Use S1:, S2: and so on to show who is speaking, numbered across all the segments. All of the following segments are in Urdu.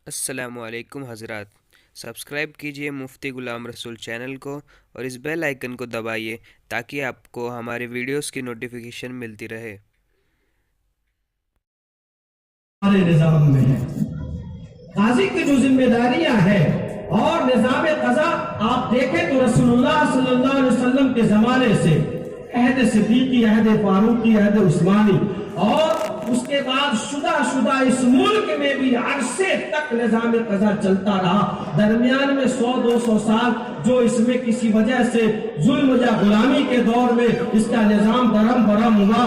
S1: السلام علیکم حضرات، سبسکرائب کیجئے مفتی غلام رسول چینل کو اور اس بیل آئیکن کو دبائیے تاکہ آپ کو ہمارے ویڈیوز کی نوٹیفیکیشن ملتی رہے۔
S2: ہمارے نظام میں ہے قاضی کی جو ذمہ داریاں ہیں اور نظام قضا آپ دیکھیں تو رسول اللہ صلی اللہ علیہ وسلم کے زمانے سے عہد صدیقی، عہد فاروقی، عہد عثمانی اور اس کے بعد شدہ اس ملک میں بھی عرصے تک نظام قضا چلتا رہا۔ درمیان میں 100-200 سال جو اس میں کسی وجہ سے ظلم یا غلامی کے دور میں اس کا نظام درہم برہم ہوا۔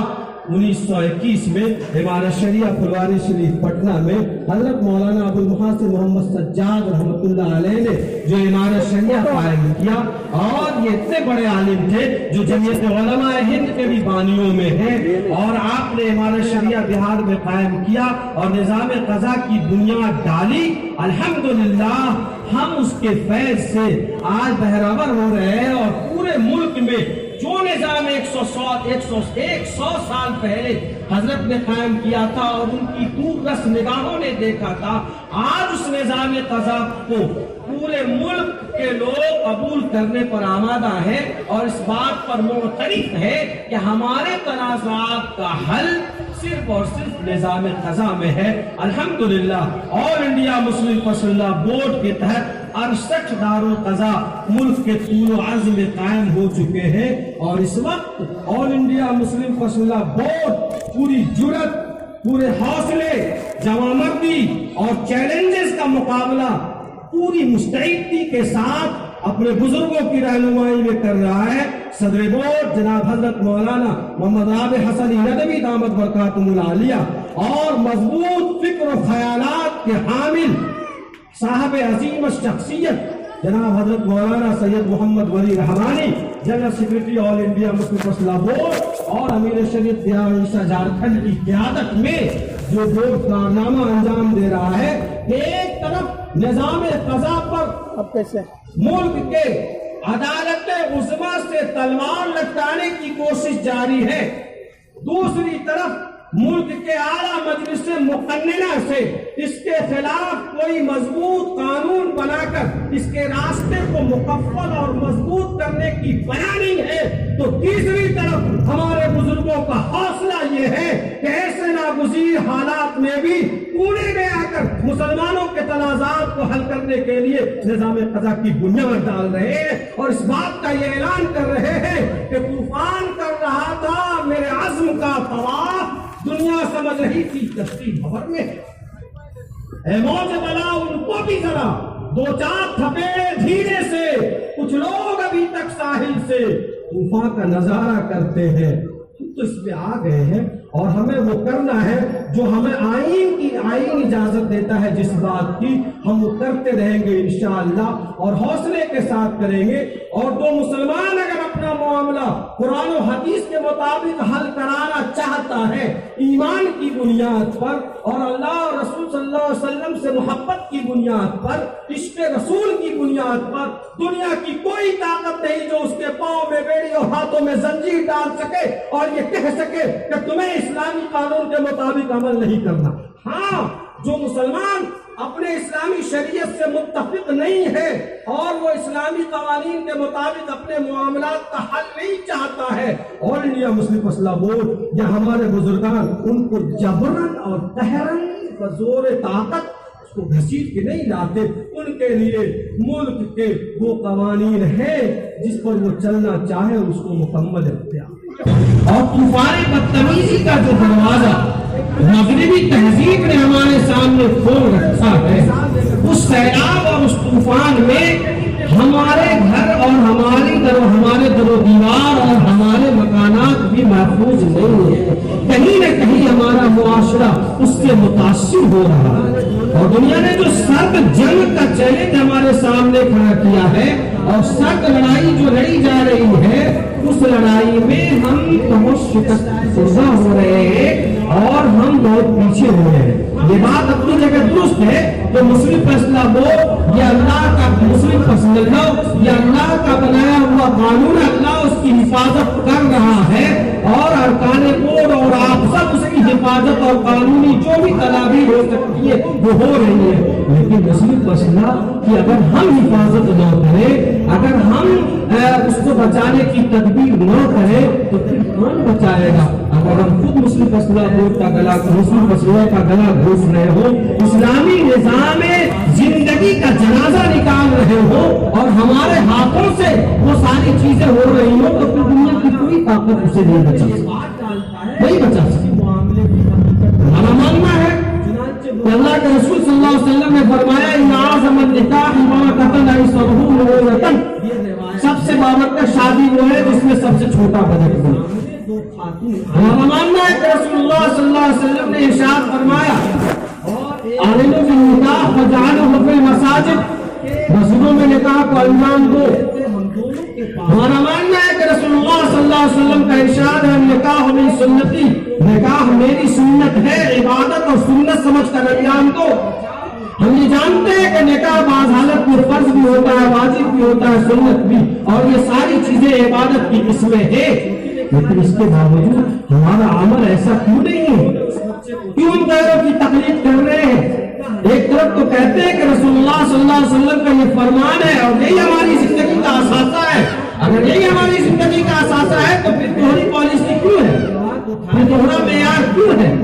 S2: 1921 میں امارت شریعہ پھلواری شریف پٹنہ میں حضرت مولانا ابو المحاسن محمد سجاد رحمۃ اللہ علیہ نے جو امارت شریعہ قائم کیا، اور یہ اتنے بڑے عالم تھے جو جمعیت علماء ہند کے بھی بانیوں میں ہیں، اور آپ نے امارت شریعہ بہار میں قائم کیا اور نظام قضا کی بنیاد ڈالی۔ الحمدللہ ہم اس کے فیض سے آج بہرور ہو رہے ہیں، اور پورے ملک میں جو نظام 100 سال پہلے حضرت نے قائم کیا تھا اور ان کی دور رس نگاہوں نے دیکھا تھا، آج اس نظام قضا کو پورے ملک کے لوگ قبول کرنے پر آمادہ ہیں اور اس بات پر معترف ہے کہ ہمارے تنازعات کا حل صرف اور صرف نظام قضا میں ہے۔ الحمدللہ آل انڈیا مسلم فیصلہ بورڈ کے تحت 68 دارالقضا ملک کے طول و عرض میں قائم ہو چکے ہیں، اور اس وقت آل انڈیا مسلم فیصلہ بورڈ پوری جرت، پورے حوصلے، جوانمردی اور چیلنجز کا مقابلہ پوری مستعدی کے ساتھ اپنے بزرگوں کی رہنمائی میں کر رہا ہے۔ صدر بورڈ جناب حضرت مولانا محمد رابع حسنی ندوی دامت برکاتہم العالیہ اور مضبوط فکر و خیالات کے حامل صاحب عظیم شخصیت جناب حضرت مولانا سید محمد ولی رحمانی جنرل سیکریٹری آل انڈیا مسلم فیصلہ بورڈ اور امیر شریعت دیار عیسیٰ جھارکھنڈ کی قیادت میں جو بورڈ کارنامہ انجام دے رہا ہے، ایک طرف نظام قضا پر ملک کے عدالت عظمیٰ سے تلوار لٹکانے کی کوشش جاری ہے، دوسری طرف ملک کے اعلیٰ مجلس مقننہ سے اس کے خلاف کوئی مضبوط قانون بنا کر اس کے راستے کو مکفل اور مضبوط کرنے کی پلاننگ ہے، تو تیسری طرف ہمارے بزرگوں کا حوصلہ یہ ہے کہ ایسے ناگزیر حالات میں بھی پونے میں آ کر مسلمانوں کے تنازعات کو حل کرنے کے لیے نظام قضا کی بنیاد ڈال رہے ہیں، اور اس بات کا یہ اعلان کر رہے ہیں کہ طوفان کر رہا تھا میرے عزم کا طواف، دنیا سمجھ رہی تھی کشتی بھور میں، اے موج بلا ان کو بھی ذرا دو چار تھپیڑے دھیرے سے، کچھ لوگ ابھی تک ساحل سے طوفان کا نظارہ کرتے ہیں، ہم تو اس میں آ گئے ہیں، اور ہمیں وہ کرنا ہے جو ہمیں آئین اجازت دیتا ہے، جس بات کی ہم وہ کرتے رہیں گے انشاءاللہ، اور حوصلے کے ساتھ کریں گے۔ اور جو مسلمان اگر اپنا معاملہ قرآن و حدیث کے مطابق حل کرانا چاہتا ہے، ایمان کی بنیاد پر اور اللہ اور رسول صلی اللہ علیہ وسلم سے محبت کی بنیاد پر، عشق رسول کی بنیاد پر، دنیا کی کوئی طاقت نہیں جو اس کے پاؤں میں بیڑی اور ہاتھوں میں زنجیر ڈال سکے اور یہ کہہ سکے کہ تمہیں اسلامی قانون کے مطابق عمل نہیں کرنا۔ ہاں، جو مسلمان اپنے اسلامی شریعت سے متفق نہیں ہے اور وہ اسلامی قوانین کے مطابق اپنے معاملات کا حل نہیں چاہتا ہے، آل انڈیا مسلم فیصلہ بورڈ یا ہمارے بزرگان ان کو جبرن اور قہرن بزور طاقت اس کو گھسیٹ کے نہیں لاتے، ان کے لیے ملک کے وہ قوانین ہیں جس پر وہ چلنا چاہے اس کو مکمل اختیار۔ اور طوفان بدتمیزی کا جو دروازہ مغربی تہذیب نے ہمارے سامنے کھول رکھا ہے، اس سیلاب اور اس طوفان میں ہمارے گھر اور ہمارے در و دیوار اور ہمارے مکانات بھی محفوظ نہیں ہیں، کہیں نہ کہیں ہمارا معاشرہ اس سے متاثر ہو رہا ہے، اور دنیا نے جو سرد جنگ کا چیلنج ہمارے سامنے کھڑا کیا ہے اور سرد لڑائی جو لڑی جا رہی ہے، اس لڑائی میں ہم بہت شکست خوردہ ہو رہے ہیں اور ہم بہت پیچھے ہوئے ہیں۔ یہ بات اپنی جگہ درست ہے کہ مسلم فیصلہ بورڈ یہ اللہ کا مسلم فیصلہ یہ اللہ کا بنایا ہوا قانون، اللہ اس کی حفاظت کر رہا ہے، اور ارکان کوڈ اور آپ سب اس کی حفاظت اور قانونی جو بھی تدابیر ہو سکتی ہے وہ ہو رہی ہے، لیکن مسئلہ مسئلہ کہ اگر ہم حفاظت نہ کریں، اگر ہم اس کو بچانے کی تدبیر نہ کریں تو پھر کون بچائے گا؟ اگر ہم خود مسلم مسئلہ کا گلا گھوس رہے ہو، اسلامی نظام زندگی کا جنازہ نکال رہے ہو اور ہمارے ہاتھوں سے وہ ساری چیزیں ہو رہی ہو، تو پھر دنیا کی کوئی طاقت اسے نہیں بچا سکتی۔ ہمارا ماننا ہے کہ اللہ کے رسول صلی اللہ علیہ وسلم نے فرمایا ان اعظم النکاح ما قتل عیسرہ مرۃ، سب سے بابرکت شادی وہ ہے جس میں سب سے چھوٹا بجٹ ہو۔ ہمارا ماننا ہے کہ رسول اللہ صلی اللہ علیہ وسلم نے ارشاد فرمایا اعلنوا بالنکاح وجعلوه فی المساجد، مسجدوں میں نکاح کو انجام دو۔ ہمارا ماننا ہے کہ رسول اللہ صلی اللہ علیہ وسلم کا ارشاد ہے نکاح من سنتی، نکاح میری سنت ہے، عبادت اور سنت سمجھ کر انجام دو۔ ہم یہ جانتے ہیں کہ نکاح بعض حالت میں فرض بھی ہوتا ہے، واجب بھی ہوتا ہے، سنت بھی، اور یہ ساری چیزیں عبادت کی قسمیں ہیں، لیکن اس کے باوجود ہمارا عمل ایسا کیوں نہیں ہے؟ کیوں ہم غیروں کی تقلید کر رہے ہیں؟ ایک طرف تو کہتے ہیں کہ رسول اللہ صلی اللہ علیہ وسلم کا یہ فرمان ہے اور یہی ہماری زندگی کا اثاثہ ہے۔ اگر یہی ہماری زندگی کا اثاثہ ہے تو پھر دوہری پالیسی کیوں ہے؟ پھر دوہرا معیار کیوں ہے؟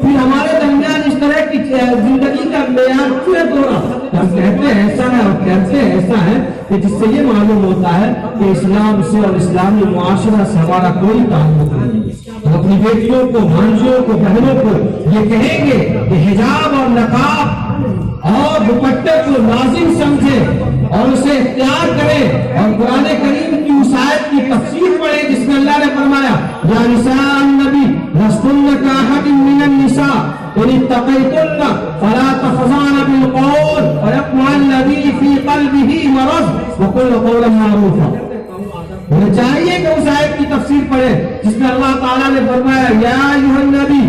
S2: پھر ہمارے درمیان اس طرح کی زندگی کا معیار کیوں ہے دوہرا؟ ہم کہتے ہیں ایسا ہے اور کہتے ہیں ایسا ہے کہ جس سے یہ معلوم ہوتا ہے کہ اسلام سے اور اسلامی معاشرہ سے ہمارا کوئی تعلق نہیں۔ ہم اپنی بیٹیوں کو، بھانجیوں کو، بہنوں کو یہ کہیں گے کہ حجاب اور نقاب اور دوپٹے کو لازم سمجھے اور اسے اختیار کرے، اور قرآن کریم کی اس آیت کی تفسیر پڑھے جس میں اللہ نے فرمایا یا نساء النبی لستن کاحد من النساء ان اتقیتن فلا تخضعن بالقول ويطمع الذی فی قلبہ مرض وقلن قولا معروفا۔ ہمیں چاہیے کہ اس آیت کی تفسیر پڑھے جس میں اللہ تعالیٰ نے فرمایا یا ایھا النبی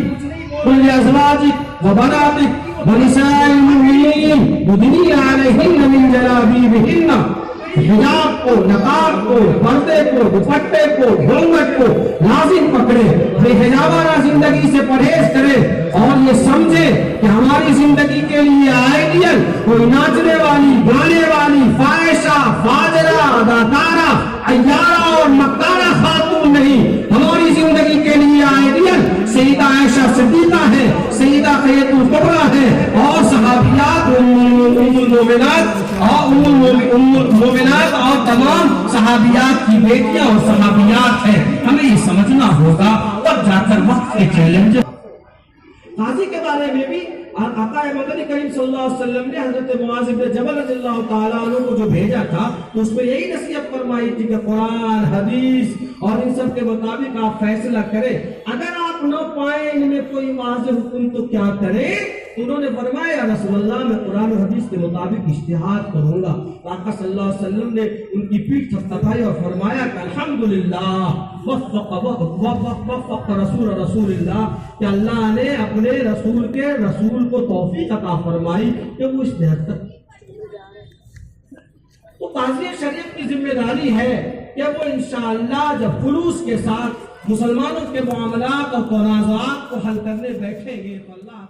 S2: قل لازواجک وبناتک ونساء المؤمنین یدنین علیہن من جلابیبہن، حجاب کو، نقاب کو، پردے کو، دوپٹے کو، گھونگھٹ کو لازم پکڑے، بے حجابانہ زندگی سے پرہیز کرے اور یہ سمجھے کہ ہماری زندگی کے لیے آئیڈیل کوئی ناچنے والی، گانے والی، فاحشہ، فاجرہ، اداکارہ، عیارہ اور مکارہ خاتون نہیں، ہماری زندگی کے لیے آئیڈیل سیدہ عائشہ صدیقہ ہے، سیدہ خدیجہ کبریٰ ہے، اور صحابیات مومنات اور تمام صحابیات کی بیٹیاں اور صحابیات ہیں۔ ہمیں یہ سمجھنا ہوگا تب جا کر وقت کے چیلنج۔ قاضی کے بارے میں بھی آقا مدنی کریم صلی اللہ علیہ وسلم نے حضرت معاذ بن جبل رضی اللہ تعالیٰ عنہ کو جو بھیجا تھا تو اس میں یہی نصیحت فرمائی تھی کہ قرآن، حدیث اور ان سب کے مطابق آپ فیصلہ کریں، اگر آپ نہ پائیں ان میں کوئی واضح حکم تو کیا کریں؟ انہوں نے فرمایا رسول اللہ میں قرآن و حدیث کے مطابق اجتہاد کروں گا۔ آقا صلی اللہ علیہ وسلم نے ان کی پیٹھ تھپتھپائی اور فرمایا کہ الحمدللہ وفق رسول اللہ، کہ اللہ نے اپنے رسول کو توفیق عطا فرمائی کہ وہ اجتہاد تک۔ تو قاضی شریعت کی ذمہ داری ہے کہ وہ انشاءاللہ جب خلوص کے ساتھ مسلمانوں کے معاملات اور تنازعات کو حل کرنے بیٹھیں گے تو اللہ